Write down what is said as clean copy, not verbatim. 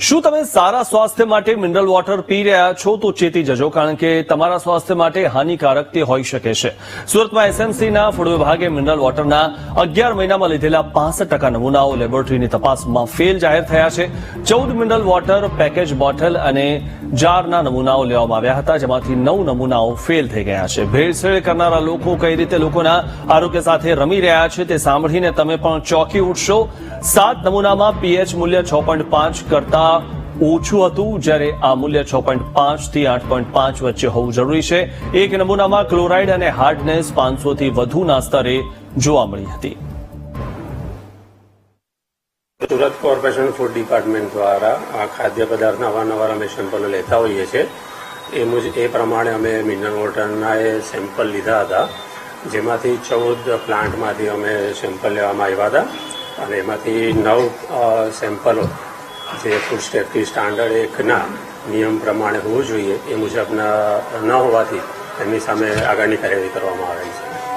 શું તમે સારા સ્વાસ્થ્ય માટે મિનરલ વોટર પી રહ્યા છો તો ચેતી જજો, કારણ કે તમારા સ્વાસ્થ્ય માટે હાનિકારક તે હોઈ શકે છે. સુરતમાં એસએમસીના ફૂડ વિભાગે મિનરલ વોટરના 11 મહિનામાં લીધેલા 65% નમૂનાઓ લેબોરેટરીની તપાસમાં ફેલ જાહેર થયા છે. 14 મિનરલ વોટર પેકેજ બોટલ અને જારના નમૂનાઓ લેવામાં આવ્યા હતા, જેમાંથી 9 નમૂનાઓ ફેલ થઈ ગયા છે. ભેળસેળ કરનારા લોકો કઈ રીતે લોકોના આરોગ્ય સાથે રમી રહ્યા છે તે સાંભળીને તમે પણ ચોંકી ઉઠશો. 7 નમૂનામાં પીએચ મૂલ્ય 6.5 કરતા ઓછું હતું, જ્યારે આ મૂલ્ય 6.5 થી 8.5 વચ્ચે હોવું જરૂરી છે. એક નમૂનામાં ક્લોરાઇડ અને હાર્ડનેસ 500 થી વધુના સ્તરે જોવા મળી હતી. સુરત કોર્પોરેશન ફૂડ ડિપાર્ટમેન્ટ દ્વારા આ ખાદ્ય પદાર્થના અવારનવાર અમે સેમ્પલો લેતા હોઈએ છીએ. એ પ્રમાણે અમે મિનરલ વોટરના સેમ્પલ લીધા હતા, જેમાંથી 14 પ્લાન્ટમાંથી અમે સેમ્પલ લેવામાં આવ્યા હતા અને એમાંથી 9 સેમ્પલો જે ફૂડ સેફ્ટી સ્ટાન્ડર્ડ 1ના નિયમ પ્રમાણે હોવું જોઈએ એ મુજબના ન હોવાથી એમની સામે આગળની કાર્યવાહી કરવામાં આવેલ છે.